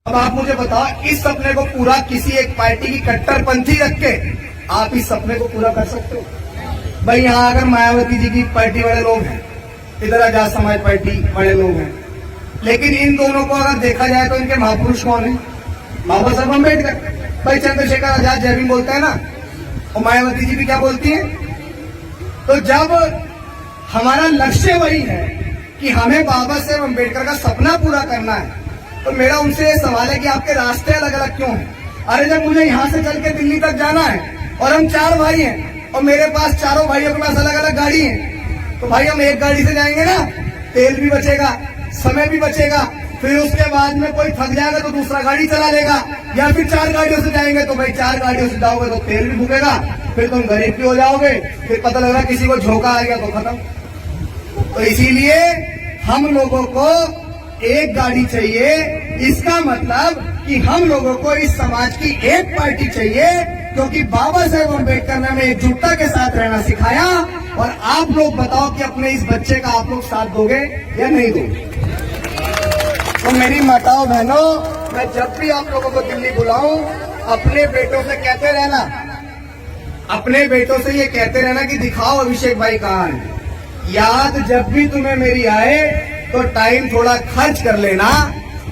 अब आप मुझे बताओ, इस सपने को पूरा किसी एक पार्टी की कट्टरपंथी रख के आप इस सपने को पूरा कर सकते हो? भाई यहाँ अगर मायावती जी की पार्टी वाले लोग हैं, इधर आजाद समाज पार्टी वाले लोग हैं, लेकिन इन दोनों को अगर देखा जाए तो इनके महापुरुष कौन है? बाबा साहब अम्बेडकर। भाई चंद्रशेखर आजाद जय भीम बोलते हैं ना, और मायावती जी भी क्या बोलती है? तो जब हमारा लक्ष्य वही है कि हमें बाबा साहब अम्बेडकर का सपना पूरा करना है, तो मेरा उनसे सवाल है कि आपके रास्ते अलग अलग क्यों हैं? अरे जब मुझे यहाँ से चल के दिल्ली तक जाना है और हम 4 भाई हैं और मेरे पास चारों भाइयों के पास अलग अलग गाड़ी है, तो भाई हम एक गाड़ी से जाएंगे ना, तेल भी बचेगा, समय भी बचेगा, फिर उसके बाद में कोई थक जाएगा तो दूसरा गाड़ी चला लेगा, या फिर 4 गाड़ियों से जाएंगे तो भाई 4 गाड़ियों से जाओगे तो तेल भी फूकेगा, फिर तुम गरीब भी हो जाओगे, फिर पता लग रहा किसी को झोंका आ गया तो खत्म। तो इसीलिए हम लोगों को एक गाड़ी चाहिए। इसका मतलब कि हम लोगों को इस समाज की एक पार्टी चाहिए, क्योंकि बाबा साहेब अम्बेडकर ने हमें एकजुटता के साथ रहना सिखाया। और आप लोग बताओ कि अपने इस बच्चे का आप लोग साथ दोगे या नहीं दोगे? तो मेरी माताओं बहनों, मैं जब भी आप लोगों को दिल्ली बुलाऊं, अपने बेटों से कहते रहना, अपने बेटों से ये कहते रहना कि दिखाओ अभिषेक भाई कहाँ है। याद जब भी तुम्हें मेरी आए तो टाइम थोड़ा खर्च कर लेना।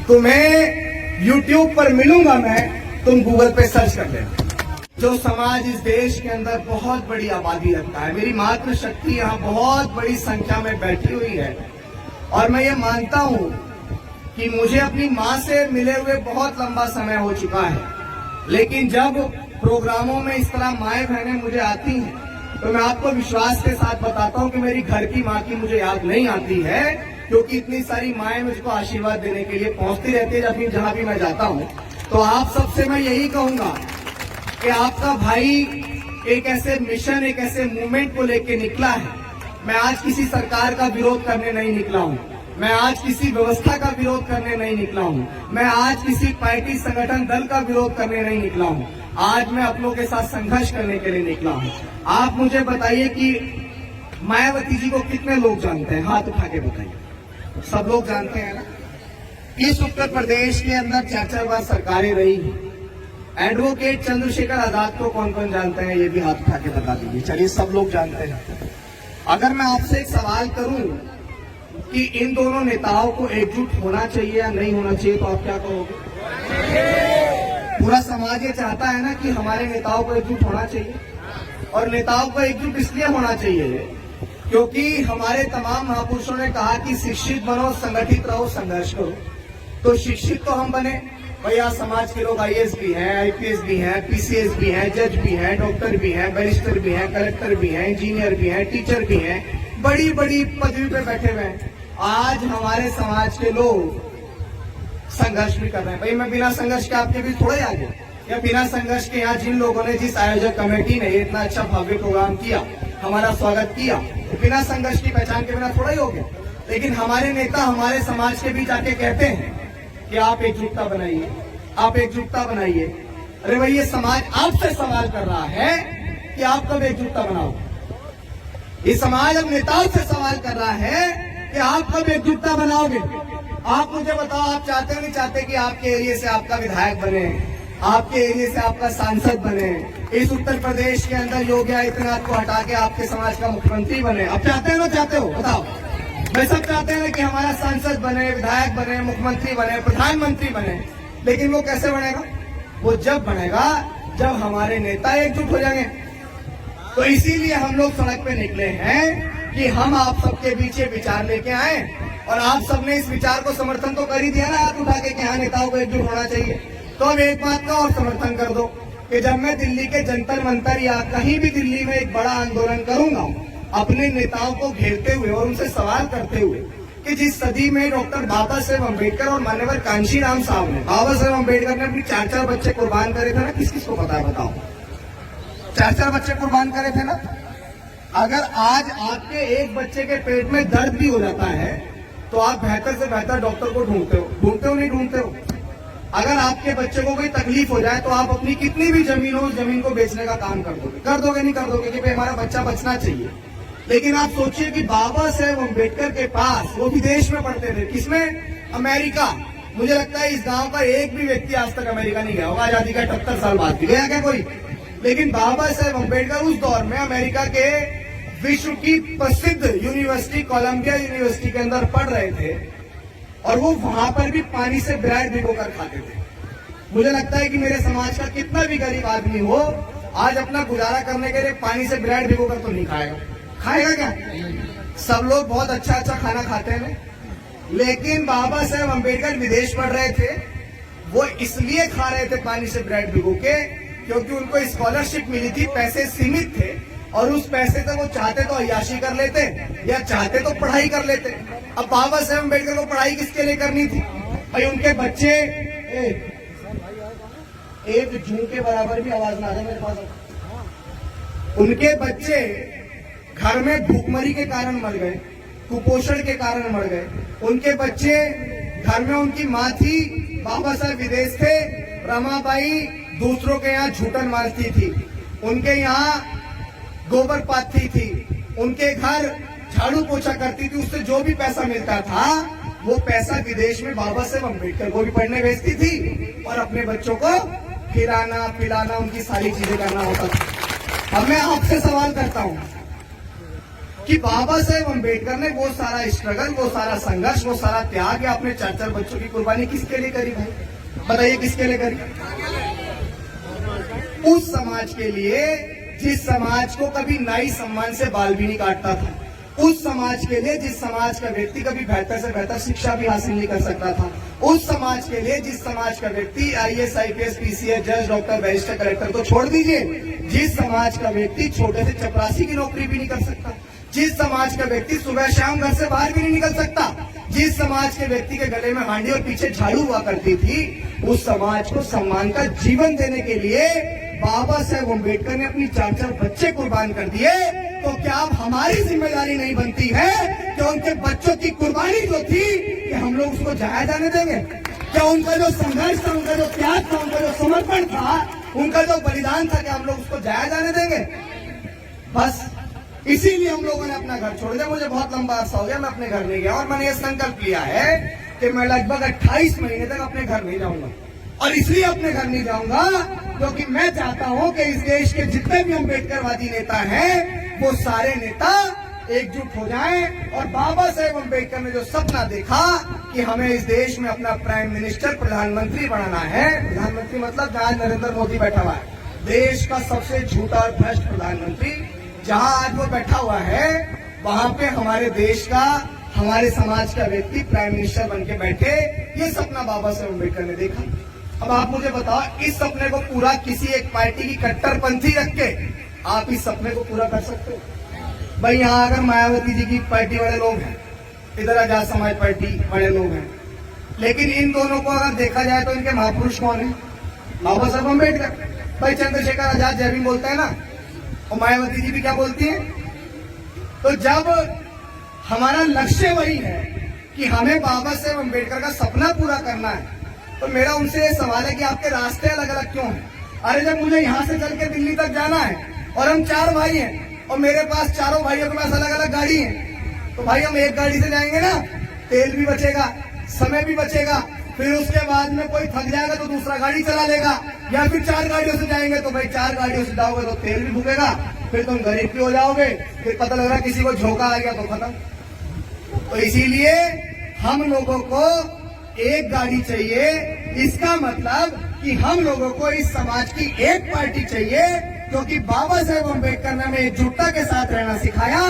तुम्हें YouTube पर मिलूंगा मैं, तुम गूगल पे सर्च कर लेना। जो समाज इस देश के अंदर बहुत बड़ी आबादी रखता है, मेरी मातृशक्ति यहाँ बहुत बड़ी संख्या में बैठी हुई है, और मैं ये मानता हूँ कि मुझे अपनी माँ से मिले हुए बहुत लंबा समय हो चुका है, लेकिन जब प्रोग्रामों में इस तरह माएँ बहनें मुझे आती हैं तो मैं आपको विश्वास के साथ बताता हूँ कि मेरी घर की माँ की मुझे याद नहीं आती है, क्योंकि इतनी सारी माएँ मुझको आशीर्वाद देने के लिए पहुंचती रहती है जहां भी मैं जाता हूँ। तो आप सबसे मैं यही कहूंगा कि आपका भाई एक ऐसे मिशन, एक ऐसे मूवमेंट को लेके निकला है। मैं आज किसी सरकार का विरोध करने नहीं निकला हूँ, मैं आज किसी व्यवस्था का विरोध करने नहीं निकला हूँ, मैं आज किसी पार्टी संगठन दल का विरोध करने नहीं निकला हूँ। आज मैं अपनों के साथ संघर्ष करने के लिए निकला हूँ। आप मुझे बताइए कि मायावती जी को कितने लोग जानते हैं? हाथ उठा के बताइए। सब लोग जानते हैं ना? इस उत्तर प्रदेश के अंदर 4 बार सरकारें रही। एडवोकेट चंद्रशेखर आजाद को कौन कौन जानते हैं? ये भी हाथ उठा के बता दीजिए। चलिए, सब लोग जानते हैं। अगर मैं आपसे एक सवाल करूं कि इन दोनों नेताओं को एकजुट होना चाहिए या नहीं होना चाहिए, तो आप क्या कहोगे? पूरा समाज ये चाहता है ना कि हमारे नेताओं को एकजुट होना चाहिए, और नेताओं को एकजुट इसलिए होना चाहिए क्योंकि हमारे तमाम महापुरुषों ने कहा कि शिक्षित बनो, संगठित रहो, संघर्ष करो। तो शिक्षित तो हम बने भैया, समाज के लोग IAS भी हैं, IPS भी हैं, PCS भी हैं, जज भी हैं, डॉक्टर भी हैं, बैरिस्टर भी हैं, कलेक्टर भी हैं, इंजीनियर भी हैं, टीचर भी हैं, बड़ी बड़ी पदवी पे बैठे हुए हैं। आज हमारे समाज के लोग संघर्ष भी कर रहे हैं। भाई मैं बिना संघर्ष के आपके बीच थोड़ा ही आ गया, या बिना संघर्ष के यहाँ जिन लोगों ने, जिस आयोजक कमेटी ने इतना अच्छा भव्य प्रोग्राम किया, हमारा स्वागत किया, तो बिना संघर्ष की पहचान के बिना थोड़ा ही हो गया। लेकिन हमारे नेता हमारे समाज के बीच आके कहते हैं कि आप एकजुटता बनाइए, आप एकजुटता बनाइए। अरे भाई, ये समाज आपसे सवाल कर रहा है कि आप कब एकजुटता बनाओगे। ये समाज अब नेताओं से सवाल कर रहा है कि आप कब एकजुटता बनाओगे। आप मुझे बताओ, आप चाहते हो नहीं चाहते कि आपके एरिया से आपका विधायक बने, आपके एरिया से आपका सांसद बने, इस उत्तर प्रदेश के अंदर योगी आदित्यनाथ को हटा के आपके समाज का मुख्यमंत्री बने? आप चाहते हो ना चाहते हो? बताओ। मैं सब चाहते हैं कि हमारा सांसद बने, विधायक बने, मुख्यमंत्री बने, प्रधानमंत्री बने, लेकिन वो कैसे बनेगा? वो जब बनेगा जब हमारे नेता एकजुट हो जाएंगे। तो इसीलिए हम लोग सड़क पे निकले हैं कि हम आप सबके बीच विचार लेके आए, और आप सबने इस विचार को समर्थन तो कर ही दिया ना हाथ उठा के कि हाँ, नेताओं को एकजुट होना चाहिए। तो अब एक बात का और समर्थन कर दो कि जब मैं दिल्ली के जंतर मंतर या कहीं भी दिल्ली में एक बड़ा आंदोलन करूंगा, अपने नेताओं को घेरते हुए और उनसे सवाल करते हुए कि जिस सदी में डॉक्टर बाबा साहेब अम्बेडकर और मान्यवर कांशीराम साहब ने, बाबा साहेब अम्बेडकर ने अपनी 4 बच्चे कुर्बान करे थे ना, किस किस को पता है? बताओ। 4 बच्चे कुर्बान करे थे ना। अगर आज आपके एक बच्चे के पेट में दर्द भी हो जाता है तो आप बेहतर से बेहतर डॉक्टर को ढूंढते हो नहीं ढूंढते हो? अगर आपके बच्चे को कोई तकलीफ हो जाए तो आप अपनी कितनी भी जमीन हो, उस जमीन को बेचने का काम कर दोगे नहीं कर दोगे कि भाई हमारा बच्चा बचना चाहिए। लेकिन आप सोचिए कि बाबा साहेब अम्बेडकर के पास, वो विदेश में पढ़ते थे, किसमें? अमेरिका। मुझे लगता है इस गांव का एक भी व्यक्ति आज तक अमेरिका नहीं गया होगा। आजादी का 78 साल बाद भी गया क्या कोई? लेकिन बाबा साहेब अम्बेडकर उस दौर में अमेरिका के विश्व की प्रसिद्ध यूनिवर्सिटी कोलंबिया यूनिवर्सिटी के अंदर पढ़ रहे थे और वो वहां पर भी पानी से ब्रेड भिगोकर खाते थे। मुझे लगता है कि मेरे समाज का कितना भी गरीब आदमी हो, आज अपना गुजारा करने के लिए पानी से ब्रेड भिगोकर तो नहीं खाएगा। खाएगा क्या? सब लोग बहुत अच्छा अच्छा खाना खाते हैं, लेकिन बाबा साहेब अम्बेडकर विदेश पढ़ रहे थे। वो इसलिए खा रहे थे पानी से ब्रेड भिगो के क्योंकि उनको स्कॉलरशिप मिली थी, पैसे सीमित थे और उस पैसे से वो चाहते तो अय्याशी कर लेते या चाहते तो पढ़ाई कर लेते। अब बाबा साहेब अम्बेडकर को पढ़ाई किसके लिए करनी थी? भाई उनके बच्चे एक जूं के बराबर भी आवाज ना आ जाए मेरे पास। उनके बच्चे घर में भूखमरी के कारण मर गए, कुपोषण के कारण मर गए। उनके बच्चे घर में उनकी माँ थी, बाबा साहब विदेश थे, रमाबाई दूसरों के यहाँ झूठन मारती थी, उनके यहाँ गोबर पाथी थी, उनके घर झाड़ू पोछा करती थी। उससे जो भी पैसा मिलता था वो पैसा विदेश में बाबा साहेब अम्बेडकर को भी पढ़ने भेजती थी और अपने बच्चों को खिलाना पिलाना, उनकी सारी चीजें करना होता था। अब मैं आपसे सवाल करता हूँ कि बाबा साहेब अम्बेडकर ने वो सारा स्ट्रगल, वो सारा संघर्ष, वो सारा त्याग या अपने 4-4 बच्चों की कुर्बानी किसके लिए करी भाई? बताइए किसके लिए करी? उस समाज के लिए जिस समाज को कभी नाई सम्मान से बाल भी नहीं काटता था, उस समाज के लिए जिस समाज का व्यक्ति कभी बेहतर से बेहतर शिक्षा भी हासिल नहीं कर सकता था, उस समाज के लिए जिस समाज का व्यक्ति IAS, IPS, PCS, जज, डॉक्टर, बैरिस्टर, कलेक्टर तो छोड़ दीजिए, जिस समाज का व्यक्ति छोटे से चपरासी की नौकरी भी नहीं कर सकता, जिस समाज का व्यक्ति सुबह शाम घर से बाहर भी नहीं निकल सकता, जिस समाज के व्यक्ति के गले में हांडी और पीछे झाड़ू हुआ करती थी, उस समाज को सम्मान का जीवन देने के लिए बाबा साहेब अम्बेडकर ने अपनी 4-4 बच्चे कुर्बान कर दिए। तो क्या अब हमारी जिम्मेदारी नहीं बनती है कि उनके बच्चों की कुर्बानी जो थी कि हम लोग उसको जाया जाने देंगे? क्या उनका जो संघर्ष था, उनका जो त्याग था, उनका जो समर्पण था, उनका जो बलिदान था, क्या हम लोग उसको जाया जाने देंगे? बस इसीलिए हम लोगों ने अपना घर छोड़ दिया। मुझे बहुत लंबा अरसा हो गया मैं अपने घर नहीं गया और मैंने ये संकल्प लिया है कि मैं लगभग 28 महीने तक अपने घर नहीं जाऊंगा। और इसलिए अपने घर नहीं जाऊंगा क्योंकि मैं चाहता हूं कि इस देश के जितने भी अम्बेडकरवादी नेता हैं वो सारे नेता एकजुट हो जाएं और बाबा साहेब अम्बेडकर ने जो सपना देखा कि हमें इस देश में अपना प्राइम मिनिस्टर, प्रधानमंत्री बनाना है, प्रधानमंत्री मतलब जहां नरेंद्र मोदी बैठा हुआ है, देश का सबसे झूठा और भ्रष्ट प्रधानमंत्री जहां आज वो बैठा हुआ है, वहां पे हमारे देश का, हमारे समाज का व्यक्ति प्राइम मिनिस्टर बन के बैठे। ये सपना बाबा साहेब अम्बेडकर ने देखा। अब आप मुझे बताओ, इस सपने को पूरा किसी एक पार्टी की कट्टरपंथी रख के आप इस सपने को पूरा कर सकते हो? भाई यहाँ अगर मायावती जी की पार्टी वाले लोग हैं, इधर आजाद समाज पार्टी वाले लोग हैं, लेकिन इन दोनों को अगर देखा जाए तो इनके महापुरुष कौन है? बाबा साहब अम्बेडकर। भाई चंद्रशेखर आजाद जय भीम बोलता है ना, और मायावती जी भी क्या बोलती हैं? तो जब हमारा लक्ष्य वही है कि हमें बाबा साहेब अम्बेडकर का सपना पूरा करना है, तो मेरा उनसे ये सवाल है कि आपके रास्ते अलग अलग क्यों हैं? अरे जब मुझे यहाँ से चल के दिल्ली तक जाना है और हम 4 भाई हैं और मेरे पास चारों भाइयों के पास अलग अलग गाड़ी है, तो भाई हम एक गाड़ी से जाएंगे ना, तेल भी बचेगा, समय भी बचेगा, फिर उसके बाद में कोई थक जाएगा तो दूसरा गाड़ी चला लेगा, या फिर 4 गाड़ियों से जाएंगे तो भाई 4 गाड़ियों से जाओगे तो तेल भी भूगेगा, फिर तुम गरीब भी हो जाओगे, फिर पता लग रहा किसी को झोंका आ गया तो खत्म। तो इसीलिए हम लोगों को एक गाड़ी चाहिए। इसका मतलब कि हम लोगों को इस समाज की एक पार्टी चाहिए, क्योंकि बाबा साहेब अम्बेडकर ने हमें एकजुटता के साथ रहना सिखाया।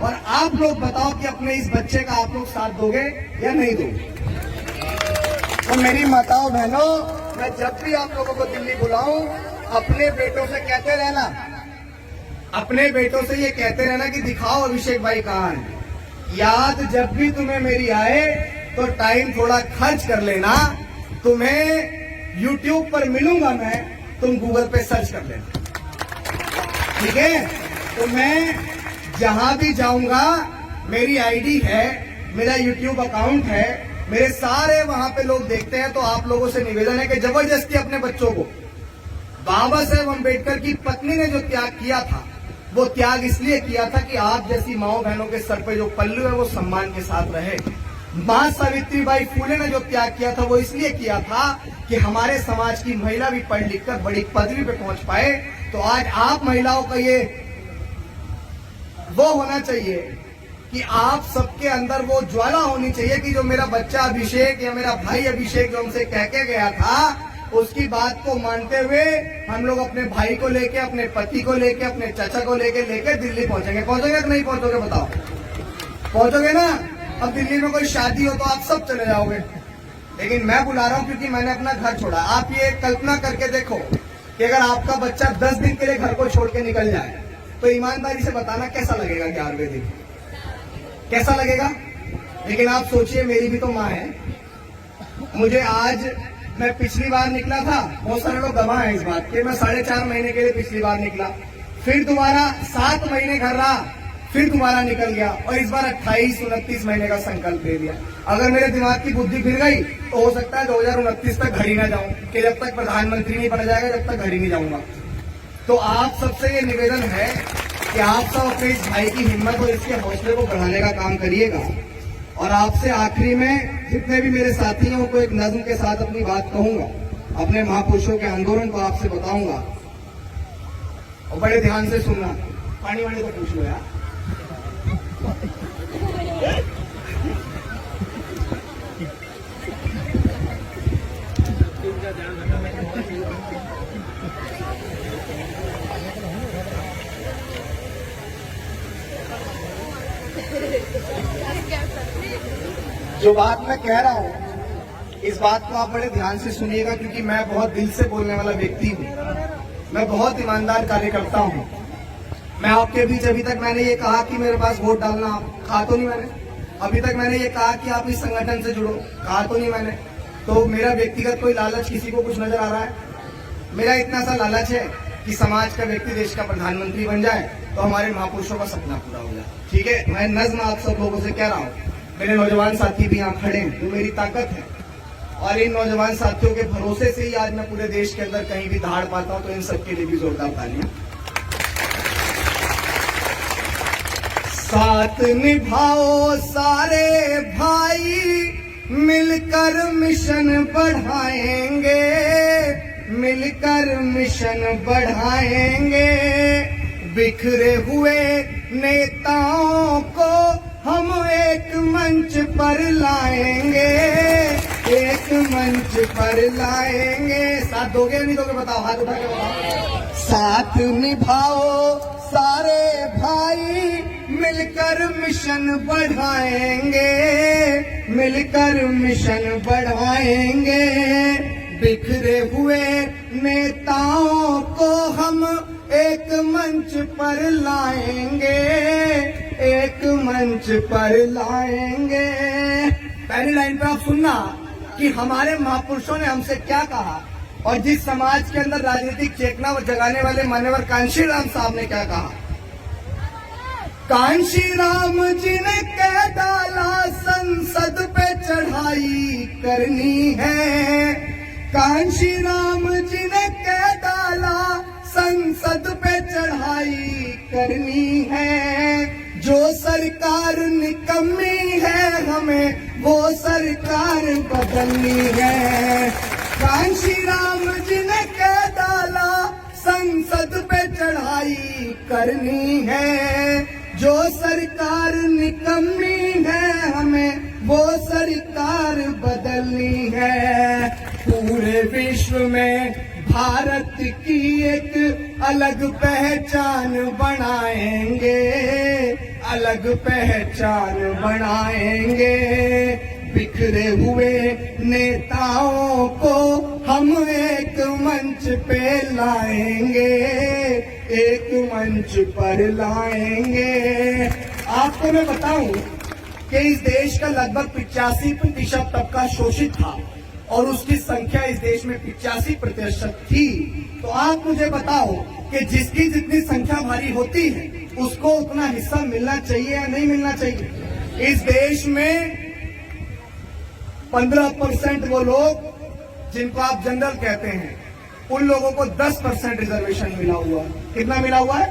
और आप लोग बताओ कि अपने इस बच्चे का आप लोग साथ दोगे या नहीं दोगे? तो मेरी माताओं बहनों, मैं जब भी आप लोगों को दिल्ली बुलाऊं, अपने बेटों से कहते रहना, अपने बेटों से ये कहते रहना कि दिखाओ अभिषेक भाई कहाँ है। याद जब भी तुम्हें मेरी आए तो टाइम थोड़ा खर्च कर लेना। तुम्हें YouTube पर मिलूंगा मैं, तुम गूगल पे सर्च कर लेना, ठीक है? तो मैं जहां भी जाऊंगा, मेरी आईडी है, मेरा YouTube अकाउंट है, मेरे सारे वहां पे लोग देखते हैं। तो आप लोगों से निवेदन है कि जबरदस्ती अपने बच्चों को, बाबा साहेब अम्बेडकर की पत्नी ने जो त्याग किया था, वो त्याग इसलिए किया था कि आप जैसी माओ बहनों के सर पे जो पल्लू है वो सम्मान के साथ रहे। मां सावित्रीबाई फुले ने जो त्याग किया था वो इसलिए किया था कि हमारे समाज की महिला भी पढ़ लिख कर बड़ी पदवी पे पहुंच पाए। तो आज आप महिलाओं का ये वो होना चाहिए कि आप सबके अंदर वो ज्वाला होनी चाहिए कि जो मेरा बच्चा अभिषेक या मेरा भाई अभिषेक जो हमसे कह के गया था, उसकी बात को मानते हुए हम लोग अपने भाई को लेके, अपने पति को लेके, अपने चाचा को लेके दिल्ली पहुंचेंगे। पहुंचोगे कि नहीं पहुंचोगे बताओ? पहुंचोगे ना? अब दिल्ली में कोई शादी हो तो आप सब चले जाओगे, लेकिन मैं बुला रहा हूं क्योंकि मैंने अपना घर छोड़ा। आप ये कल्पना करके देखो कि अगर आपका बच्चा 10 दिन के लिए घर को छोड़ के निकल जाए तो ईमानदारी से बताना कैसा लगेगा? 11वें दिन कैसा लगेगा? लेकिन आप सोचिए, मेरी भी तो माँ है। मुझे आज, मैं पिछली बार निकला था, बहुत सारे लोग गवाह हैं इस बात के, मैं 4.5 महीने के लिए पिछली बार निकला, फिर दोबारा 7 महीने घर रहा, फिर दोबारा निकल गया और इस बार 28-29 महीने का संकल्प ले लिया। अगर मेरे दिमाग की बुद्धि फिर गई तो हो सकता है 2029 तक घर ही ना जाऊं, कि जब तक प्रधानमंत्री नहीं बन जाएगा तब तक घर ही नहीं जाऊंगा। तो आप सबसे ये निवेदन है कि आप सब अपने इस भाई की हिम्मत और इसके हौसले को बढ़ाने का काम करिएगा। और आपसे आखिरी में जितने भी मेरे साथी हैं उनको एक नज्म के साथ अपनी बात कहूंगा, अपने महापुरुषों के आंदोलन को आपसे बताऊंगा और बड़े ध्यान से सुनना। पानी वाणी को पूछ लो यार। जो बात मैं कह रहा हूं, इस बात को आप बड़े ध्यान से सुनिएगा क्योंकि मैं बहुत दिल से बोलने वाला व्यक्ति हूं। मैं बहुत ईमानदार कार्यकर्ता हूं। मैं आपके बीच अभी तक मैंने ये कहा कि मेरे पास वोट डालना, कहा तो नहीं मैंने। अभी तक मैंने ये कहा कि आप इस संगठन से जुड़ो, कहा तो नहीं मैंने। तो मेरा व्यक्तिगत कोई लालच किसी को कुछ नजर आ रहा है? मेरा इतना सा लालच है कि समाज का व्यक्ति देश का प्रधानमंत्री बन जाए तो हमारे महापुरुषों का सपना पूरा हो जाए। ठीक है, मैं नज्म आप सब लोगों से कह रहा हूँ। मेरे नौजवान साथी भी यहाँ खड़े हैं, वो मेरी ताकत है और इन नौजवान साथियों के भरोसे से ही आज मैं पूरे देश के अंदर कहीं भी धाड़ पाता हूं। तो इन सबके लिए भी जोरदार तालियां। साथ निभाओ सारे भाई, मिलकर मिशन बढ़ाएंगे, मिलकर मिशन बढ़ाएंगे। बिखरे हुए नेताओं को हम एक मंच पर लाएंगे, एक मंच पर लाएंगे। साथ दोगे नहीं दोगे बताओ? हाथ उठा के बताओ। साथ निभाओ सारे भाई, मिलकर मिशन बढ़ाएंगे, मिलकर मिशन बढ़ाएंगे। बिखरे हुए नेताओं को हम एक मंच पर लाएंगे, एक मंच पर लाएंगे। पहली लाइन पे आप सुनना कि हमारे महापुरुषों ने हमसे क्या कहा और जिस समाज के अंदर राजनीतिक चेतना जगाने वाले मान्यवर कांशीराम साहब ने क्या कहा। कांशीराम जी ने कह डाला संसद पे चढ़ाई करनी है, कांशीराम जी ने कह डाला संसद पे चढ़ाई करनी है। जो सरकार निकम्मी है हमें वो सरकार बदलनी है। कांशीराम जी ने कह डाला संसद पे चढ़ाई करनी है। जो सरकार निकम्मी है हमें वो सरकार बदलनी है। पूरे विश्व में भारत की एक अलग पहचान बनाएंगे, अलग पहचान बनाएंगे। बिखरे हुए नेताओं को हम एक मंच पे लाएंगे, एक मंच पर लाएंगे। आपको मैं बताऊं कि इस देश का लगभग 85% तबका शोषित था और उसकी संख्या इस देश में 85% थी। तो आप मुझे बताओ कि जिसकी जितनी संख्या भारी होती है उसको उतना हिस्सा मिलना चाहिए या नहीं मिलना चाहिए? इस देश में 15% वो लोग जिनको आप जनरल कहते हैं, उन लोगों को 10% रिजर्वेशन मिला हुआ है। कितना मिला हुआ है?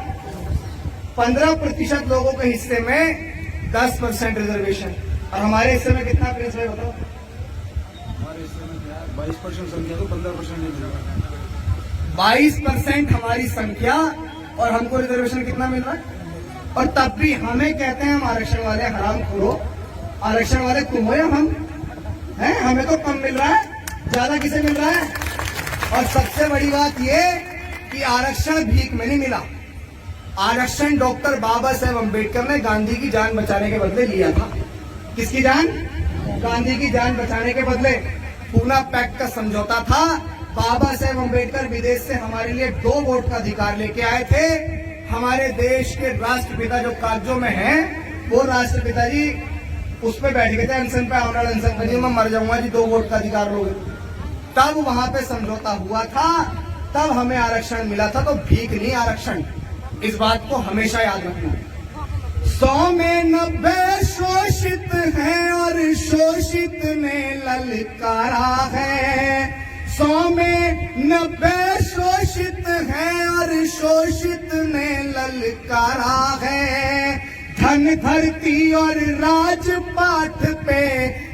15% लोगों के हिस्से में 10% रिजर्वेशन। और हमारे हिस्से में कितना प्रिंस भाई बताओ? हमारे हिस्से में क्या है, 22% संख्या तो 15% नहीं मिल रहा। 22% हमारी संख्या और हमको रिजर्वेशन कितना मिल रहा है? और तब भी हमें कहते हैं हम आरक्षण वाले हरामखोरो, आरक्षण वाले तुम हो या हम हैं? हमें तो कम मिल रहा है, ज्यादा किसे मिल रहा है? और सबसे बड़ी बात ये कि आरक्षण भीख में नहीं मिला। आरक्षण डॉक्टर बाबा साहेब अम्बेडकर ने गांधी की जान बचाने के बदले लिया था। किसकी जान? गांधी की जान बचाने के बदले। पूना पैक्ट का समझौता था। बाबा साहेब अम्बेडकर विदेश से हमारे लिए 2 वोट का अधिकार लेके आए थे। हमारे देश के राष्ट्रपिता जो कागजों में हैं, वो राष्ट्रपिता जी उस पे बैठ गए थे अनशन पे, आमरण अनशन पे, जी मैं मर जाऊंगा जी 2 वोट का अधिकार लोगे। तब वहां पे समझौता हुआ था, तब हमें आरक्षण मिला था। तो भीख नहीं आरक्षण, इस बात को हमेशा याद रखना। 100 में 90 शोषित हैं और शोषित ने ललकारा है। 100 में 90 शोषित हैं और शोषित ने ललकारा है। धन धरती और राजपाट पे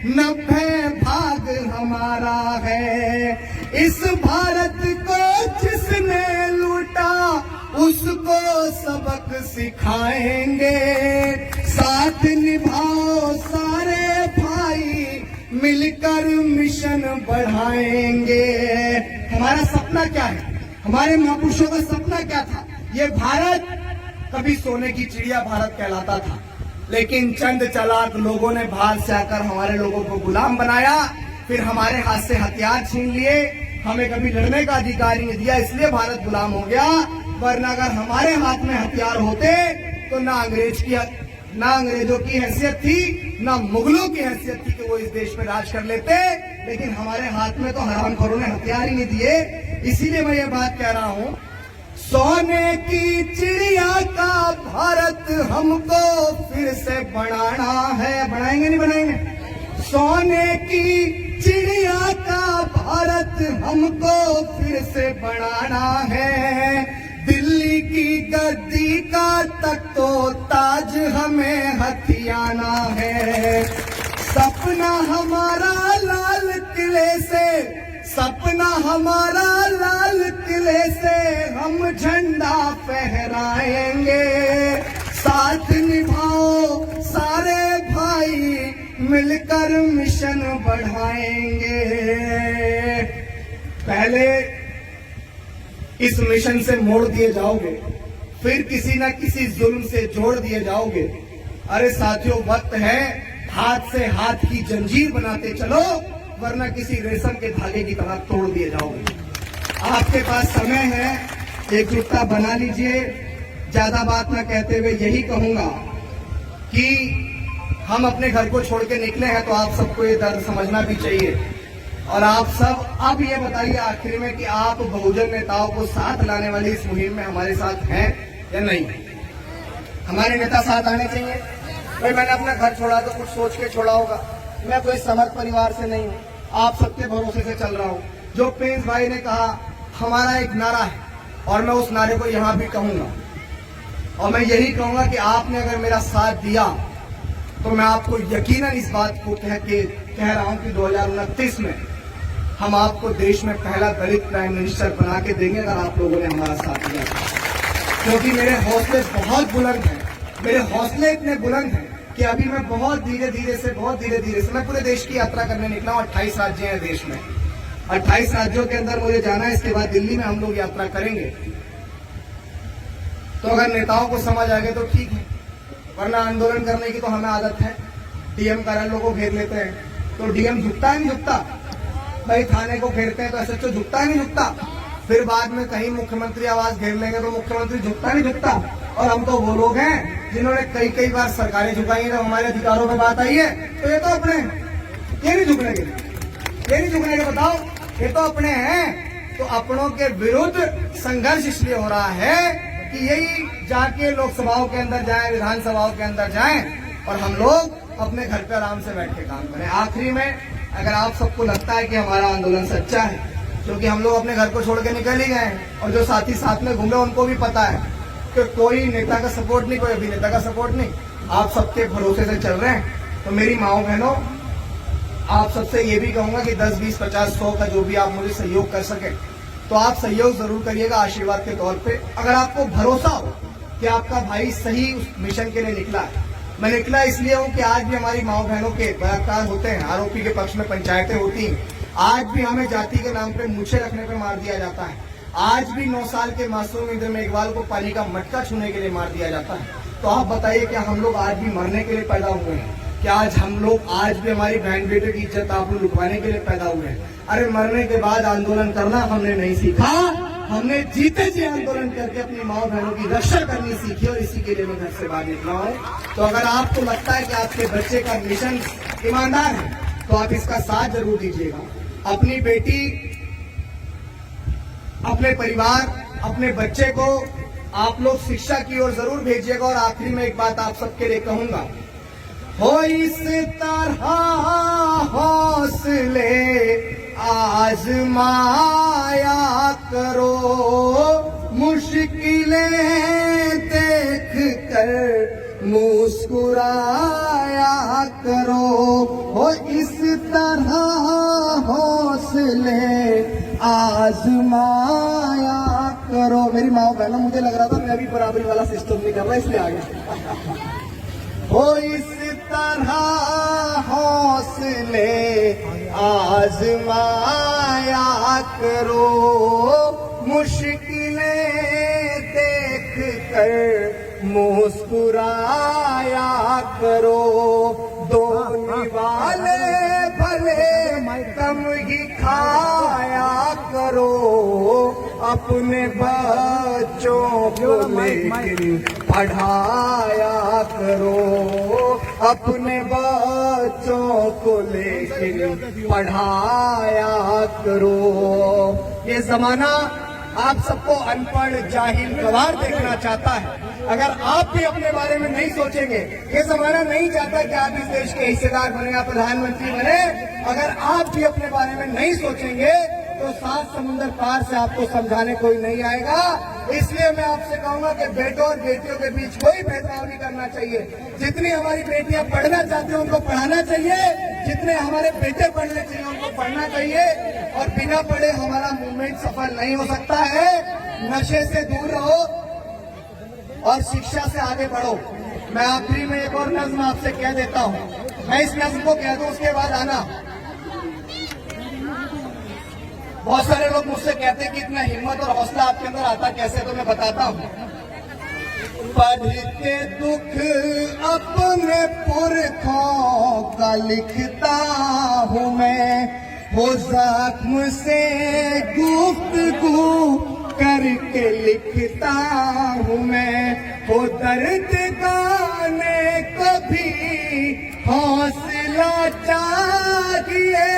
90 भाग हमारा है। इस भारत को जिसने लूटा उसको सबक सिखाएंगे। साथ निभाओ सारे भाई, मिलकर मिशन बढ़ाएंगे। हमारा सपना क्या है? हमारे महापुरुषों का सपना क्या था? ये भारत कभी सोने की चिड़िया भारत कहलाता था, लेकिन चंद चालाक लोगों ने बाहर से आकर हमारे लोगों को गुलाम बनाया, फिर हमारे हाथ से हथियार छीन लिए, हमें कभी लड़ने का अधिकार ही नहीं दिया, इसलिए भारत गुलाम हो गया। वरना अगर हमारे हाथ में हथियार होते तो ना अंग्रेजों की हैसियत थी, ना मुगलों की हैसियत थी कि वो इस देश में राज कर लेते। लेकिन हमारे हाथ में तो हरामखोरों ने हथियार ही नहीं दिए। इसीलिए मैं ये बात कह रहा हूं, सोने की चिड़िया का भारत हमको फिर से बनाना है। बनाएंगे नहीं बनाएंगे? सोने की चिड़िया का भारत हमको फिर से बनाना है। दिल्ली की गद्दी का तख्तो ताज हमें हथियाना है। सपना हमारा लाल किले से, सपना हमारा लाल किले से हम झंडा फहराएंगे। साथ निभाओ सारे भाई, मिलकर मिशन बढ़ाएंगे। पहले इस मिशन से मोड़ दिए जाओगे, फिर किसी न किसी जुल्म से जोड़ दिए जाओगे। अरे साथियों, वक्त है हाथ से हाथ की जंजीर बनाते चलो, वरना किसी रेशम के धागे की तरह तोड़ दिए जाओगे। आपके पास समय है, एकजुटता बना लीजिए। ज्यादा बात न कहते हुए यही कहूंगा कि हम अपने घर को छोड़ के निकले हैं, तो आप सबको ये दर्द समझना भी चाहिए। और आप सब अब ये बताइए आखिर में कि आप बहुजन नेताओं को साथ लाने वाली इस मुहिम में हमारे साथ हैं या नहीं? हमारे नेता साथ आने चाहिए। भाई मैंने अपना घर छोड़ा तो कुछ सोच के छोड़ा होगा, मैं कोई समर्थ परिवार से नहीं हूँ, आप सबके भरोसे से चल रहा हूँ। जो प्रिंस भाई ने कहा, हमारा एक नारा है और मैं उस नारे को यहाँ भी कहूंगा, और मैं यही कहूंगा कि आपने अगर मेरा साथ दिया तो मैं आपको यकीनन इस बात को कह रहा हूं कि 2029 में हम आपको देश में पहला दलित प्राइम मिनिस्टर बना के देंगे, अगर आप लोगों ने हमारा साथ दिया। क्योंकि मेरे हौसले बहुत बुलंद हैं, मेरे हौसले इतने बुलंद हैं कि अभी मैं बहुत धीरे धीरे से मैं पूरे देश की यात्रा करने निकला हूं। 28 राज्य हैं देश में, 28 राज्यों के अंदर मुझे जाना है। इसके बाद दिल्ली में हम लोग यात्रा करेंगे। तो अगर नेताओं को समझ आ गए तो ठीक है, वरना आंदोलन करने की तो हमें आदत है। डीएम कार्यालय को घेर लेते हैं तो डीएम झुकता है नहीं झुकता? भाई थाने को घेरते हैं तो एसएचओ झुकता है नहीं झुकता? फिर बाद में कहीं मुख्यमंत्री आवास घेर लेंगे तो मुख्यमंत्री झुकता नहीं झुकता? और हम तो वो लोग हैं जिन्होंने कई बार सरकारें झुकाई है। जब हमारे अधिकारों में बात आई है तो ये तो अपने, ये नहीं झुकने के, बताओ, ये तो अपने हैं। तो अपनों के विरुद्ध संघर्ष इसलिए हो रहा है कि यही जाके लोकसभाओं के अंदर जाएं, विधानसभाओं के अंदर जाएं और हम लोग अपने घर पे आराम से बैठ के काम करें। आखिरी में, अगर आप सबको लगता है कि हमारा आंदोलन सच्चा है, क्योंकि हम लोग अपने घर को छोड़ के निकल ही गए हैं और जो साथी साथ में घूमे उनको भी पता है कि कोई नेता का सपोर्ट नहीं, कोई अभिनेता का सपोर्ट नहीं, आप सबके भरोसे से चल रहे हैं, तो मेरी माओ बहनों, आप सबसे ये भी कहूंगा कि 10, 20, 50, 100 का जो भी आप मुझे सहयोग कर सके तो आप सहयोग जरूर करिएगा आशीर्वाद के तौर पे। अगर आपको भरोसा हो कि आपका भाई सही उस मिशन के लिए निकला है, मैं निकला इसलिए हूं कि आज भी हमारी माओ बहनों के बलात्कार होते हैं, आरोपी के पक्ष में पंचायतें होती हैं, आज भी हमें जाति के नाम पे मूछे रखने पे मार दिया जाता है, आज भी 9 साल के मासूम इंद्र मेघवाल को पानी का मटका छूने के लिए मार दिया जाता है। तो आप बताइए क्या हम लोग आज भी मरने के लिए पैदा हुए हैं? क्या हम लोग आज भी हमारी बहन बेटे की इज्जत आप लोग लुटवाने के लिए पैदा हुए हैं? अरे मरने के बाद आंदोलन करना हमने नहीं सीखा, हमने जीते जी आंदोलन करके अपनी माओ बहनों की रक्षा करनी सीखी और इसी के लिए मैं घर से बाहर निकला हूँ। तो अगर आपको लगता है कि आपके बच्चे का मिशन ईमानदार है तो आप इसका साथ जरूर दीजिएगा। अपनी बेटी, अपने परिवार, अपने बच्चे को आप लोग शिक्षा की ओर जरूर भेजिएगा। और आखिरी में एक बात आप सबके लिए कहूंगा, हो इस तरह हौसले आजमाया करो, मुश्किलें देख कर मुस्कुराया करो, हो इस तरह हौसले आजमाया करो। मेरी माँ बहनों, मुझे लग रहा था मैं भी बराबरी वाला सिस्टम नहीं कर रहा इसलिए आ गया। हो इस तरह हौसले आजमाया करो, मुश्किलें देख कर मुस्कुराया करो, दोने वाले भले कम ही खाया करो, अपने बच्चों को लेकिन पढ़ाया करो, अपने बच्चों को लेकिन पढ़ाया करो। ये जमाना आप सबको अनपढ़, जाहिल, गवार देखना चाहता है। अगर आप भी अपने बारे में नहीं सोचेंगे, ये जमाना नहीं चाहता कि आप इस देश के हिस्सेदार बने या प्रधानमंत्री बने, अगर आप भी अपने बारे में नहीं सोचेंगे तो 7 समुंदर पार से आपको समझाने कोई नहीं आएगा। इसलिए मैं आपसे कहूंगा कि बेटों और बेटियों के बीच कोई भेदभाव नहीं करना चाहिए। जितनी हमारी बेटियां पढ़ना चाहती हैं उनको पढ़ाना चाहिए, जितने हमारे बेटे पढ़ने चाहिए उनको पढ़ना चाहिए, और बिना पढ़े हमारा मूवमेंट सफल नहीं हो सकता है। नशे से दूर रहो और शिक्षा से आगे बढ़ो। मैं आखिरी में एक और नज्म आपसे कह देता हूँ, मैं इस नज्म को कह दूं उसके बाद आना। बहुत सारे लोग मुझसे कहते हैं कि इतना हिम्मत और हौसला आपके अंदर आता कैसे, तो मैं बताता हूँ। पढ़ के दुख अपने पुरखों का लिखता हूँ मैं, वो जख्म से गुफ्तगू करके लिखता हूँ मैं, वो दर्द गाने को भी हौसला चाहिए,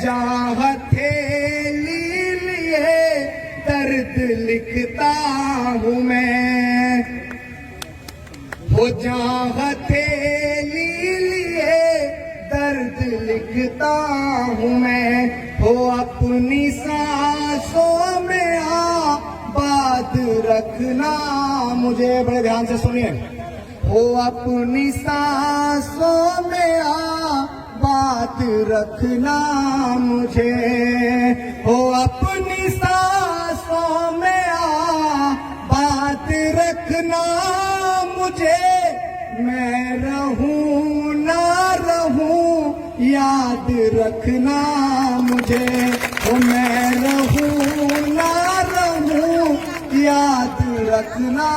जहाँ हथेली लिए दर्द लिखता हूँ मैं, वो जहाँ हथेली लिए दर्द लिखता हूँ मैं, वो अपनी सांसों में आबाद रखना मुझे, बड़े ध्यान से सुनिए, वो अपनी सांसों में बात रखना मुझे, हो अपनी सांसों में बात रखना मुझे, मैं रहूं ना रहूं याद रखना मुझे, हो मैं रहूं ना रहूं याद रखना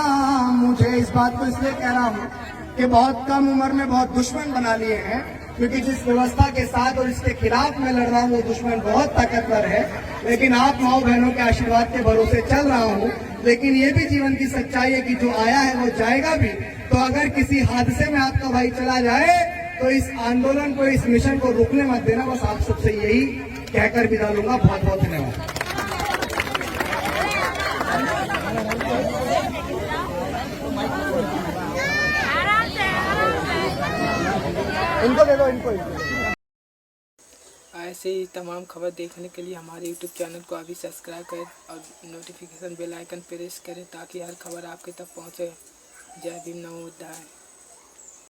मुझे। इस बात को इसलिए कह रहा हूं कि बहुत कम उम्र में बहुत दुश्मन बना लिए हैं, क्योंकि जिस व्यवस्था के साथ और इसके खिलाफ मैं लड़ रहा हूँ वो दुश्मन बहुत ताकतवर है, लेकिन आप माओ बहनों के आशीर्वाद के भरोसे चल रहा हूँ। लेकिन ये भी जीवन की सच्चाई है कि जो आया है वो जाएगा भी। तो अगर किसी हादसे में आपका भाई चला जाए तो इस आंदोलन को, इस मिशन को रुकने मत देना। बस आप सबसे यही कहकर विदा लूंगा। बहुत बहुत धन्यवाद। इनको दे दो, इनको। ऐसे ही तमाम खबर देखने के लिए हमारे YouTube चैनल को अभी सब्सक्राइब करें और नोटिफिकेशन बेल आइकन प्रेस करें ताकि हर खबर आपके तक पहुंचे। जय भीम, नमो बुद्धाय।